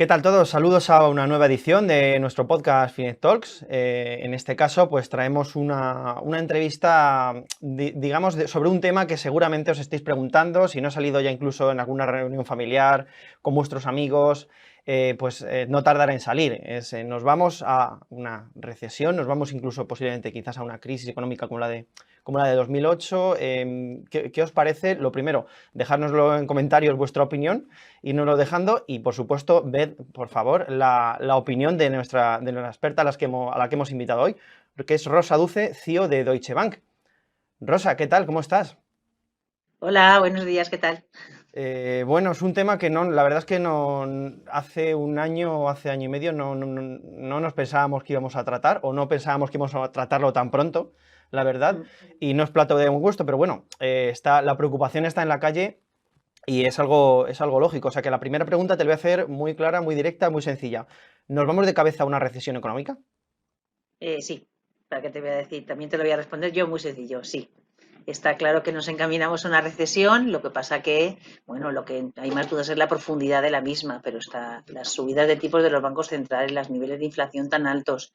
¿Qué tal todos? Saludos a una nueva edición de nuestro podcast Finet Talks. En este caso, pues traemos una entrevista, digamos, sobre un tema que seguramente os estáis preguntando, si no ha salido ya incluso en alguna reunión familiar con vuestros amigos, no tardará en salir. Nos vamos a una recesión, nos vamos incluso posiblemente quizás a una crisis económica como la de 2008. ¿Qué os parece? Lo primero, dejárnoslo en comentarios vuestra opinión, irnoslo dejando y, por supuesto, ved, por favor, la opinión de nuestra experta a la que hemos invitado hoy, que es Rosa Duce, CEO de Deutsche Bank. Rosa, ¿qué tal? ¿Cómo estás? Hola, buenos días, ¿qué tal? Bueno, es un tema que no, la verdad es que no, hace un año o hace año y medio no nos pensábamos que íbamos a tratar, o no pensábamos que íbamos a tratarlo tan pronto, la verdad, Mm. y no es plato de un gusto, pero bueno, la preocupación está en la calle. Y es algo lógico. O sea que la primera pregunta te la voy a hacer muy clara, muy directa, muy sencilla. ¿Nos vamos de cabeza a una recesión económica? Sí, ¿para qué te voy a decir? También te lo voy a responder yo muy sencillo, sí. Está claro que nos encaminamos a una recesión, lo que pasa que, bueno, lo que hay más dudas es la profundidad de la misma, pero las subidas de tipos de los bancos centrales, los niveles de inflación tan altos,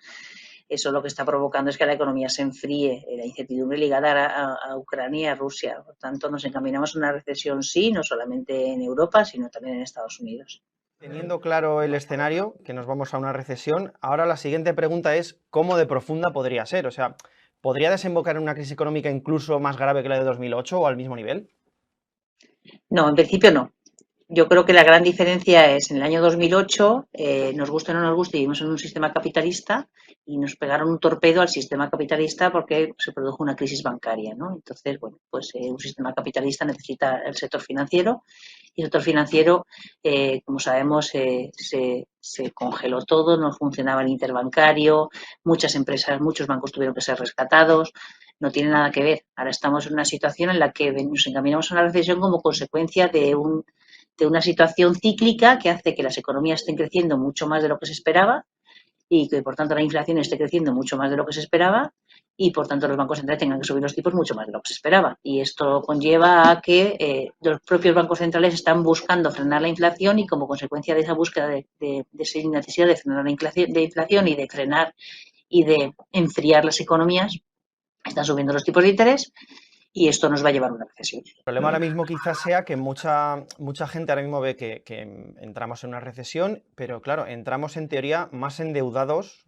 eso lo que está provocando es que la economía se enfríe, la incertidumbre ligada a Ucrania y a Rusia. Por tanto, nos encaminamos a una recesión, sí, no solamente en Europa, sino también en Estados Unidos. Teniendo claro el escenario, que nos vamos a una recesión, ahora la siguiente pregunta es ¿cómo de profunda podría ser? O sea, ¿podría desembocar en una crisis económica incluso más grave que la de 2008 o al mismo nivel? No, en principio no. Yo creo que la gran diferencia es en el año 2008, nos guste o no nos guste, vivimos en un sistema capitalista y nos pegaron un torpedo al sistema capitalista porque se produjo una crisis bancaria, ¿no? Entonces, bueno, pues un sistema capitalista necesita el sector financiero y el sector financiero, como sabemos, se congeló todo, no funcionaba el interbancario, muchas empresas, muchos bancos tuvieron que ser rescatados, no tiene nada que ver. Ahora estamos en una situación en la que nos encaminamos a una recesión como consecuencia de una situación cíclica que hace que las economías estén creciendo mucho más de lo que se esperaba y que, por tanto, la inflación esté creciendo mucho más de lo que se esperaba y, por tanto, los bancos centrales tengan que subir los tipos mucho más de lo que se esperaba. Y esto conlleva a que los propios bancos centrales están buscando frenar la inflación y, como consecuencia de esa búsqueda de esa necesidad de frenar la inflación y de frenar y de enfriar las economías, están subiendo los tipos de interés y esto nos va a llevar a una recesión. El problema ahora mismo quizás sea que mucha gente ahora mismo ve que entramos en una recesión, pero claro, entramos en teoría más endeudados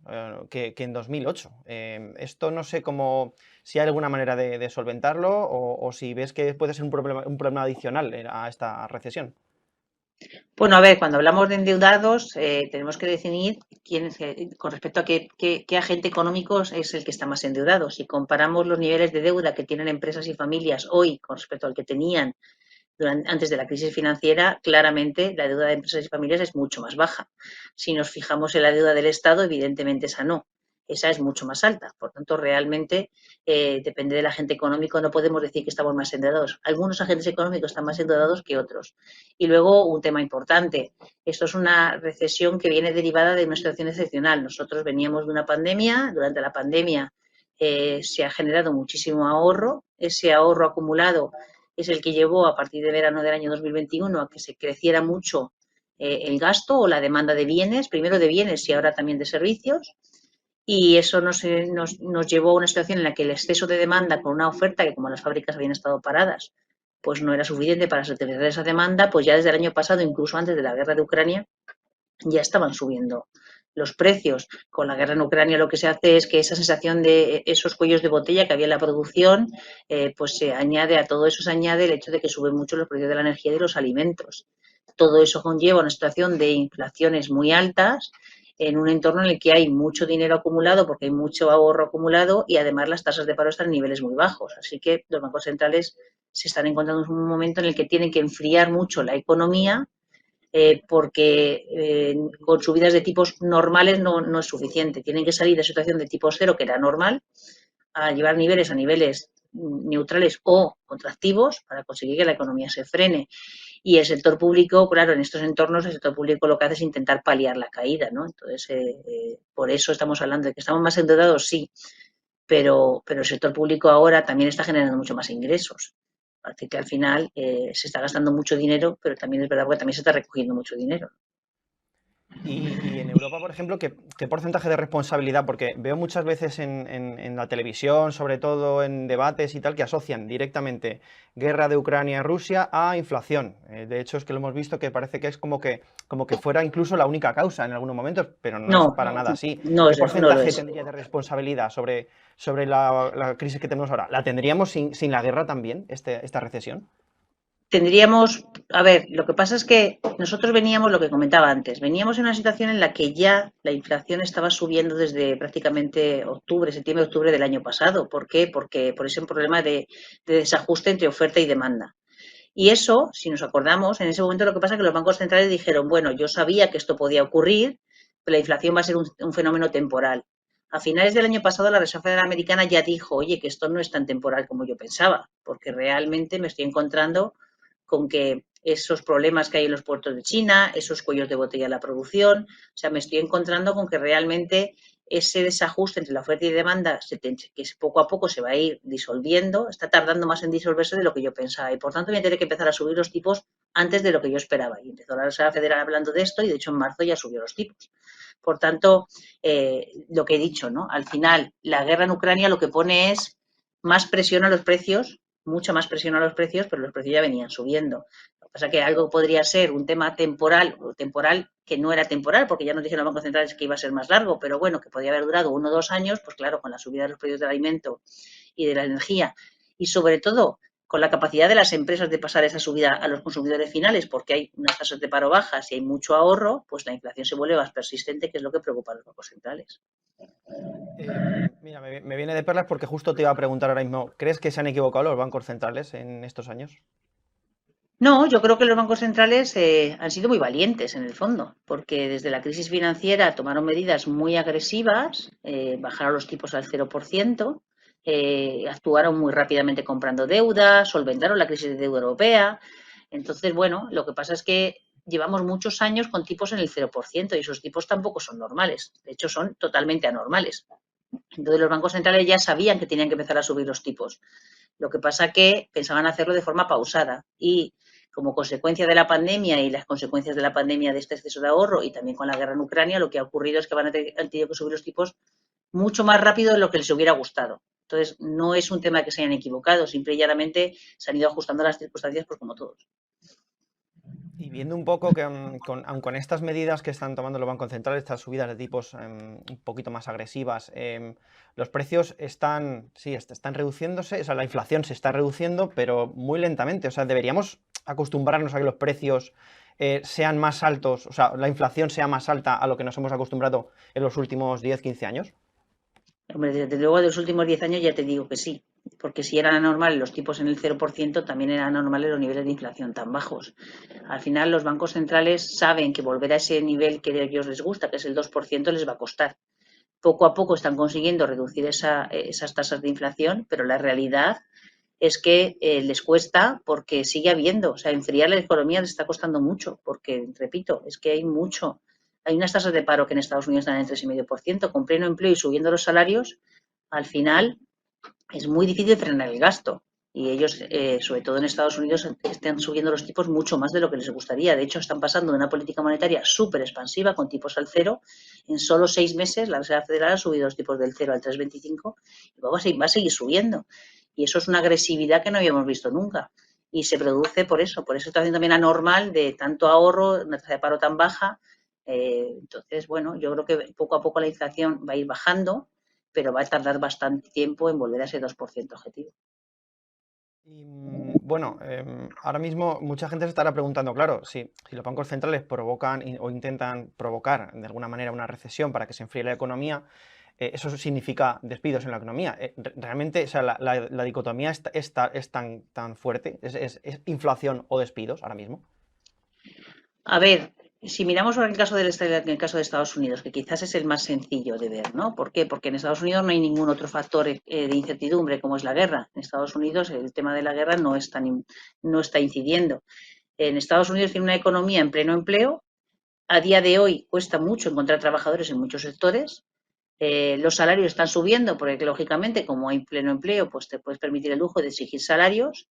que en 2008. Esto no sé si hay alguna manera de solventarlo o si ves que puede ser un problema adicional a esta recesión. Bueno, a ver, cuando hablamos de endeudados, tenemos que definir con respecto a qué agente económico es el que está más endeudado. Si comparamos los niveles de deuda que tienen empresas y familias hoy con respecto al que tenían antes de la crisis financiera, claramente la deuda de empresas y familias es mucho más baja. Si nos fijamos en la deuda del Estado, evidentemente esa no. Esa es mucho más alta. Por tanto, realmente depende del agente económico. No podemos decir que estamos más endeudados. Algunos agentes económicos están más endeudados que otros. Y luego, un tema importante. Esto es una recesión que viene derivada de una situación excepcional. Nosotros veníamos de una pandemia. Durante la pandemia se ha generado muchísimo ahorro. Ese ahorro acumulado es el que llevó a partir de verano del año 2021 a que se creciera mucho el gasto o la demanda de bienes, primero de bienes y ahora también de servicios. Y eso nos llevó a una situación en la que el exceso de demanda con una oferta que, como las fábricas habían estado paradas, pues no era suficiente para satisfacer esa demanda, pues ya desde el año pasado, incluso antes de la guerra de Ucrania, ya estaban subiendo los precios. Con la guerra en Ucrania lo que se hace es que esa sensación de esos cuellos de botella que había en la producción, pues se añade a todo eso, se añade el hecho de que suben mucho los precios de la energía y de los alimentos. Todo eso conlleva una situación de inflaciones muy altas en un entorno en el que hay mucho dinero acumulado porque hay mucho ahorro acumulado y además las tasas de paro están en niveles muy bajos. Así que los bancos centrales se están encontrando en un momento en el que tienen que enfriar mucho la economía porque con subidas de tipos normales no es suficiente. Tienen que salir de situación de tipos cero, que era normal, a llevar a niveles neutrales o contractivos para conseguir que la economía se frene. Y el sector público, claro, en estos entornos el sector público lo que hace es intentar paliar la caída, ¿no? Entonces, por eso estamos hablando de que estamos más endeudados, sí, pero el sector público ahora también está generando mucho más ingresos. Así que al final se está gastando mucho dinero, pero también es verdad que también se está recogiendo mucho dinero. Y en Europa, por ejemplo, ¿qué porcentaje de responsabilidad? Porque veo muchas veces en la televisión, sobre todo en debates y tal, que asocian directamente guerra de Ucrania y Rusia a inflación. De hecho, es que lo hemos visto que parece que es como que fuera incluso la única causa en algunos momentos, pero no es No, para nada así. no, ¿Qué no lo porcentaje es. tendría de responsabilidad sobre la crisis que tenemos ahora? ¿La tendríamos sin la guerra también, esta recesión? Tendríamos, a ver, lo que pasa es que nosotros veníamos, lo que comentaba antes, veníamos en una situación en la que ya la inflación estaba subiendo desde prácticamente octubre, septiembre, octubre del año pasado. ¿Por qué? Porque por ese problema de desajuste entre oferta y demanda. Y eso, si nos acordamos, en ese momento lo que pasa es que los bancos centrales dijeron, bueno, yo sabía que esto podía ocurrir, pero la inflación va a ser un fenómeno temporal. A finales del año pasado, la Reserva Federal Americana ya dijo, oye, que esto no es tan temporal como yo pensaba, porque realmente me estoy encontrando con que esos problemas que hay en los puertos de China, esos cuellos de botella en la producción, o sea, me estoy encontrando con que realmente ese desajuste entre la oferta y demanda, que poco a poco se va a ir disolviendo, está tardando más en disolverse de lo que yo pensaba. Y por tanto, voy a tener que empezar a subir los tipos antes de lo que yo esperaba. Y empezó la Reserva Federal hablando de esto y, de hecho, en marzo ya subió los tipos. Por tanto, lo que he dicho, ¿no? Al final, la guerra en Ucrania lo que pone es más presión a los precios, mucha más presión a los precios, pero los precios ya venían subiendo. Lo que pasa es que algo podría ser un tema temporal, o temporal que no era temporal, porque ya nos dijeron los bancos centrales que iba a ser más largo, pero bueno, que podía haber durado 1 o 2 años, pues claro, con la subida de los precios del alimento y de la energía, y sobre todo con la capacidad de las empresas de pasar esa subida a los consumidores finales, porque hay unas tasas de paro bajas y hay mucho ahorro, pues la inflación se vuelve más persistente, que es lo que preocupa a los bancos centrales. Mira, me viene de perlas porque justo te iba a preguntar ahora mismo, ¿crees que se han equivocado los bancos centrales en estos años? No, yo creo que los bancos centrales han sido muy valientes en el fondo, porque desde la crisis financiera tomaron medidas muy agresivas, bajaron los tipos al 0%, actuaron muy rápidamente comprando deuda, solventaron la crisis de deuda europea. Entonces, bueno, lo que pasa es que llevamos muchos años con tipos en el 0% y esos tipos tampoco son normales, de hecho son totalmente anormales. Entonces los bancos centrales ya sabían que tenían que empezar a subir los tipos. Lo que pasa que pensaban hacerlo de forma pausada y como consecuencia de la pandemia y las consecuencias de la pandemia de este exceso de ahorro y también con la guerra en Ucrania, lo que ha ocurrido es que han tenido que subir los tipos mucho más rápido de lo que les hubiera gustado. Entonces, no es un tema que se hayan equivocado, simple y llanamente se han ido ajustando a las circunstancias, pues como todos. Y viendo un poco que aun con estas medidas que están tomando los bancos centrales, estas subidas de tipos un poquito más agresivas, los precios están reduciéndose, o sea, la inflación se está reduciendo, pero muy lentamente. O sea, deberíamos acostumbrarnos a que los precios sean más altos, o sea, la inflación sea más alta a lo que nos hemos acostumbrado en los últimos 10 15 años. Hombre, desde luego de los últimos 10 años ya te digo que sí, porque si eran anormales los tipos en el 0%, también eran anormales los niveles de inflación tan bajos. Al final, los bancos centrales saben que volver a ese nivel que a ellos les gusta, que es el 2%, les va a costar. Poco a poco están consiguiendo reducir esas tasas de inflación, pero la realidad es que les cuesta porque sigue habiendo, o sea, enfriar la economía les está costando mucho, porque, repito, es que hay unas tasas de paro que en Estados Unidos están en el 3,5%, con pleno empleo y subiendo los salarios, al final es muy difícil frenar el gasto. Y ellos, sobre todo en Estados Unidos, están subiendo los tipos mucho más de lo que les gustaría. De hecho, están pasando de una política monetaria súper expansiva, con tipos al cero. En solo 6 meses, la Reserva Federal ha subido los tipos del 0 al 3,25 y luego va a seguir subiendo. Y eso es una agresividad que no habíamos visto nunca. Y se produce por eso está haciendo también anormal de tanto ahorro, una tasa de paro tan baja. Entonces, bueno, yo creo que poco a poco la inflación va a ir bajando, pero va a tardar bastante tiempo en volver a ese 2% objetivo. Y bueno, ahora mismo mucha gente se estará preguntando, claro, si los bancos centrales provocan o intentan provocar de alguna manera una recesión para que se enfríe la economía, eso significa despidos en la economía. Realmente, o sea, la dicotomía es tan fuerte, es inflación o despidos ahora mismo. A ver, si miramos ahora en el caso de Estados Unidos, que quizás es el más sencillo de ver, ¿no? ¿Por qué? Porque en Estados Unidos no hay ningún otro factor de incertidumbre como es la guerra. En Estados Unidos el tema de la guerra no está incidiendo. En Estados Unidos tiene una economía en pleno empleo. A día de hoy cuesta mucho encontrar trabajadores en muchos sectores. Los salarios están subiendo porque, lógicamente, como hay pleno empleo, pues te puedes permitir el lujo de exigir salarios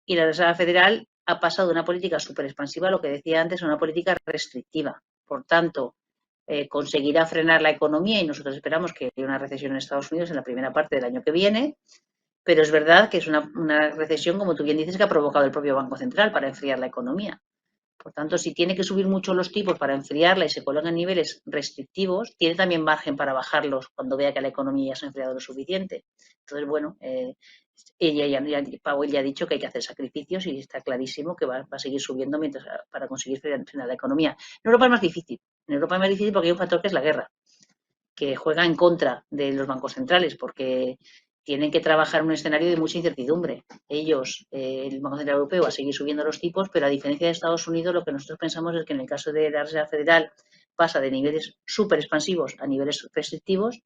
y la Reserva Federal ha pasado de una política súper expansiva, lo que decía antes, a una política restrictiva. Por tanto, conseguirá frenar la economía y nosotros esperamos que haya una recesión en Estados Unidos en la primera parte del año que viene, pero es verdad que es una recesión, como tú bien dices, que ha provocado el propio Banco Central para enfriar la economía. Por tanto, si tiene que subir mucho los tipos para enfriarla y se colocan niveles restrictivos, tiene también margen para bajarlos cuando vea que la economía ya se ha enfriado lo suficiente. Entonces, bueno, Powell ya ha dicho que hay que hacer sacrificios y está clarísimo que va a seguir subiendo para conseguir frenar la economía. En Europa es más difícil. En Europa es más difícil porque hay un factor que es la guerra, que juega en contra de los bancos centrales, porque tienen que trabajar en un escenario de mucha incertidumbre. Ellos, el Banco Central Europeo, va a seguir subiendo los tipos, pero a diferencia de Estados Unidos, lo que nosotros pensamos es que en el caso de la Reserva Federal pasa de niveles súper expansivos a niveles restrictivos.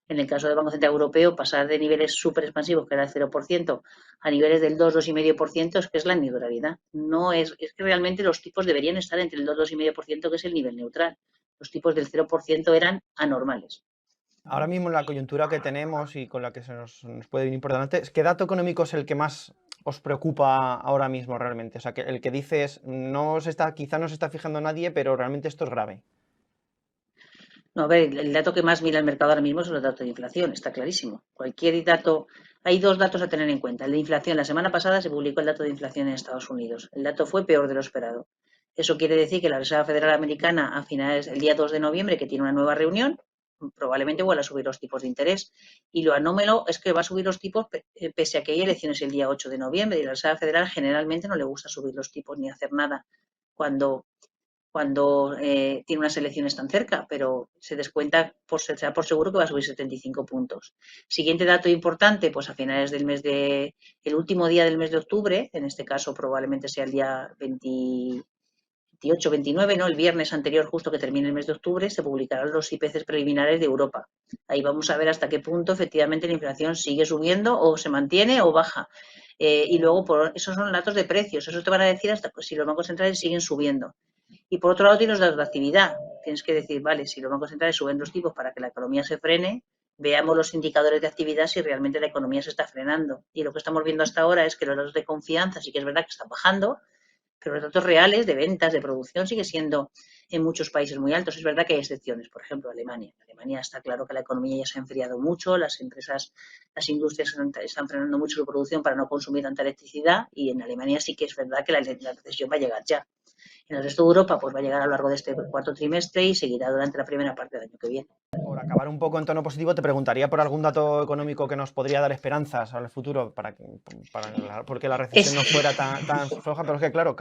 En el caso del Banco Central Europeo, pasar de niveles súper expansivos, que era el 0%, a niveles del 2, 2,5%, es que es la neutralidad. No es que realmente los tipos deberían estar entre el 2, 2,5%, que es el nivel neutral. Los tipos del 0% eran anormales. Ahora mismo en la coyuntura que tenemos y con la que nos puede venir importante, ¿qué dato económico es el que más os preocupa ahora mismo realmente? O sea, que el que dices, quizá no se está fijando nadie, pero realmente esto es grave. No, a ver, el dato que más mira el mercado ahora mismo es el dato de inflación, está clarísimo. Cualquier dato, hay dos datos a tener en cuenta. El de inflación, la semana pasada se publicó el dato de inflación en Estados Unidos. El dato fue peor de lo esperado. Eso quiere decir que la Reserva Federal Americana, a finales del día 2 de noviembre, que tiene una nueva reunión, probablemente vuelva a subir los tipos de interés. Y lo anómalo es que va a subir los tipos pese a que hay elecciones el día 8 de noviembre y la Reserva Federal generalmente no le gusta subir los tipos ni hacer nada cuando tiene unas elecciones tan cerca, pero se descuenta, se da por seguro que va a subir 75 puntos. Siguiente dato importante, pues a finales del el último día del mes de octubre, en este caso probablemente sea el día 28, 29, ¿no? El viernes anterior, justo que termine el mes de octubre, se publicarán los IPCs preliminares de Europa. Ahí vamos a ver hasta qué punto efectivamente la inflación sigue subiendo o se mantiene o baja. Y luego, esos son datos de precios, eso te van a decir hasta pues, si los bancos centrales siguen subiendo. Y por otro lado tienes los datos de actividad. Tienes que decir, vale, si los bancos centrales suben los tipos para que la economía se frene, veamos los indicadores de actividad si realmente la economía se está frenando. Y lo que estamos viendo hasta ahora es que los datos de confianza sí que es verdad que están bajando, pero los datos reales de ventas, de producción, sigue siendo en muchos países muy altos. Es verdad que hay excepciones, por ejemplo, Alemania. En Alemania está claro que la economía ya se ha enfriado mucho, las empresas, las industrias están frenando mucho su producción para no consumir tanta electricidad y en Alemania sí que es verdad que la recesión va a llegar ya. En el resto de Europa pues va a llegar a lo largo de este cuarto trimestre y seguirá durante la primera parte del año que viene. Por acabar un poco en tono positivo, te preguntaría por algún dato económico que nos podría dar esperanzas al futuro porque la recesión no fuera tan floja, pero es que claro,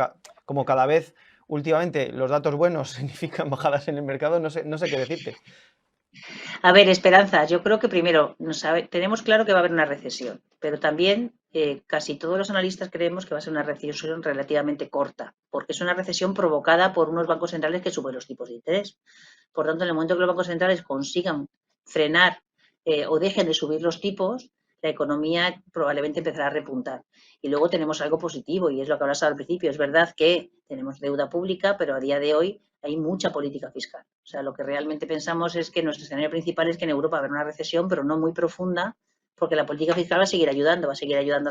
como cada vez últimamente los datos buenos significan bajadas en el mercado, no sé qué decirte. A ver, esperanza, yo creo que primero tenemos claro que va a haber una recesión, pero también casi todos los analistas creemos que va a ser una recesión relativamente corta, porque es una recesión provocada por unos bancos centrales que suben los tipos de interés. Por tanto, en el momento que los bancos centrales consigan frenar o dejen de subir los tipos, la economía probablemente empezará a repuntar. Y luego tenemos algo positivo, y es lo que hablas al principio. Es verdad que tenemos deuda pública, pero a día de hoy hay mucha política fiscal. O sea, lo que realmente pensamos es que nuestro escenario principal es que en Europa va a haber una recesión, pero no muy profunda, porque la política fiscal va a seguir ayudando a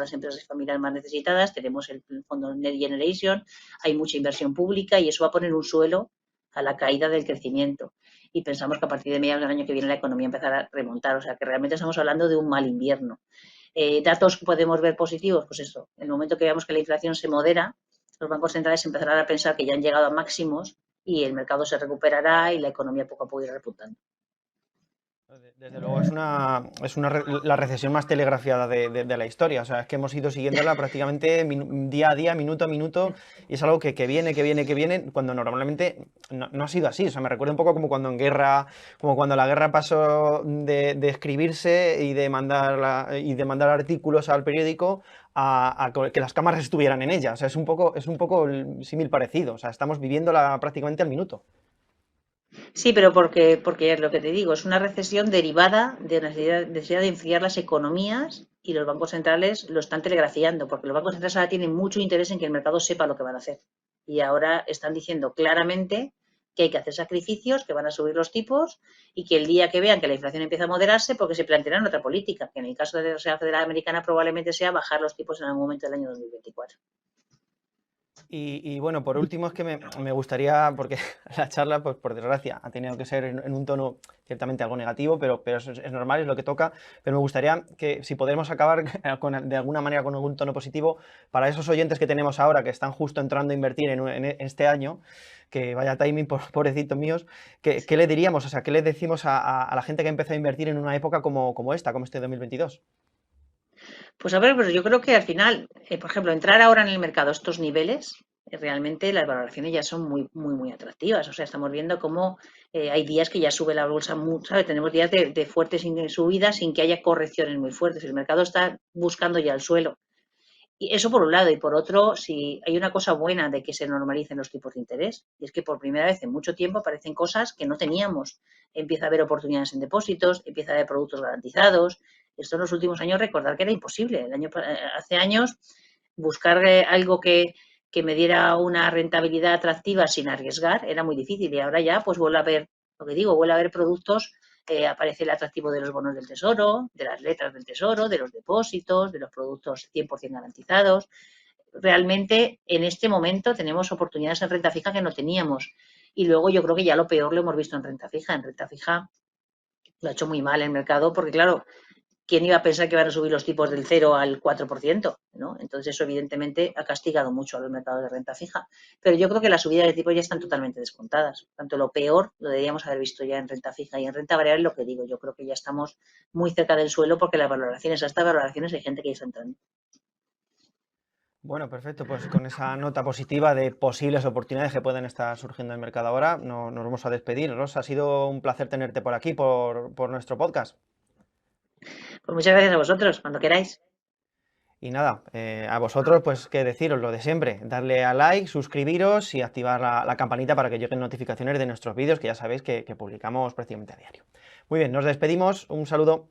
las empresas familiares más necesitadas. Tenemos el fondo Next Generation, hay mucha inversión pública y eso va a poner un suelo a la caída del crecimiento. Y pensamos que a partir de mediados del año que viene la economía empezará a remontar. O sea, que realmente estamos hablando de un mal invierno. Datos que podemos ver positivos, pues eso, en el momento que veamos que la inflación se modera, los bancos centrales empezarán a pensar que ya han llegado a máximos y el mercado se recuperará y la economía poco a poco irá repuntando. Desde luego es la recesión más telegrafiada de la historia. O sea, es que hemos ido siguiéndola prácticamente día a día, minuto a minuto, y es algo que viene, cuando normalmente no ha sido así. O sea, me recuerda un poco como cuando la guerra pasó de escribirse y de mandar artículos al periódico a que las cámaras estuvieran en ella. O sea, es un poco el símil parecido. O sea, estamos viviéndola prácticamente al minuto. Sí, pero porque es lo que te digo, es una recesión derivada de una necesidad de enfriar las economías y los bancos centrales lo están telegrafiando, porque los bancos centrales ahora tienen mucho interés en que el mercado sepa lo que van a hacer. Y ahora están diciendo claramente que hay que hacer sacrificios, que van a subir los tipos y que el día que vean que la inflación empieza a moderarse, porque se plantearán otra política, que en el caso de la Reserva Federal Americana probablemente sea bajar los tipos en algún momento del año 2024. Y bueno, por último es que me gustaría, porque la charla, pues por desgracia, ha tenido que ser en un tono ciertamente algo negativo, pero es normal, es lo que toca. Pero me gustaría que si podemos acabar de alguna manera con algún tono positivo para esos oyentes que tenemos ahora, que están justo entrando a invertir en este año, que vaya timing, pobrecitos míos, ¿qué le diríamos? O sea, ¿qué le decimos a la gente que empezó a invertir en una época como esta, como este 2022? Pues a ver, pero yo creo que al final, por ejemplo, entrar ahora en el mercado a estos niveles, realmente las valoraciones ya son muy, muy, muy atractivas. O sea, estamos viendo cómo hay días que ya sube la bolsa, ¿sabes? Tenemos días de fuertes subidas sin que haya correcciones muy fuertes. El mercado está buscando ya el suelo. Y eso por un lado. Y por otro, si hay una cosa buena de que se normalicen los tipos de interés, y es que por primera vez en mucho tiempo aparecen cosas que no teníamos. Empieza a haber oportunidades en depósitos, empieza a haber productos garantizados. Esto en los últimos años, recordar que era imposible. Hace años, buscar algo que me diera una rentabilidad atractiva sin arriesgar era muy difícil. Y ahora ya, pues vuelve a haber, lo que digo, vuelve a haber productos. Aparece el atractivo de los bonos del tesoro, de las letras del tesoro, de los depósitos, de los productos 100% garantizados. Realmente, en este momento tenemos oportunidades en renta fija que no teníamos. Y luego yo creo que ya lo peor lo hemos visto en renta fija. En renta fija lo ha hecho muy mal el mercado porque, claro, ¿quién iba a pensar que van a subir los tipos del 0 al 4%? ¿No? Entonces eso evidentemente ha castigado mucho a los mercados de renta fija. Pero yo creo que las subidas de tipos ya están totalmente descontadas. Tanto lo peor lo deberíamos haber visto ya en renta fija y en renta variable, lo que digo, yo creo que ya estamos muy cerca del suelo porque las valoraciones, a estas valoraciones hay gente que ya está entrando. Bueno, perfecto. Pues con esa nota positiva de posibles oportunidades que pueden estar surgiendo en el mercado ahora, nos vamos a despedir. Rosa, ha sido un placer tenerte por aquí, por nuestro podcast. Pues muchas gracias a vosotros, cuando queráis. Y nada, a vosotros, pues qué deciros lo de siempre, darle a like, suscribiros y activar la campanita para que lleguen notificaciones de nuestros vídeos, que ya sabéis que publicamos prácticamente a diario. Muy bien, nos despedimos, un saludo.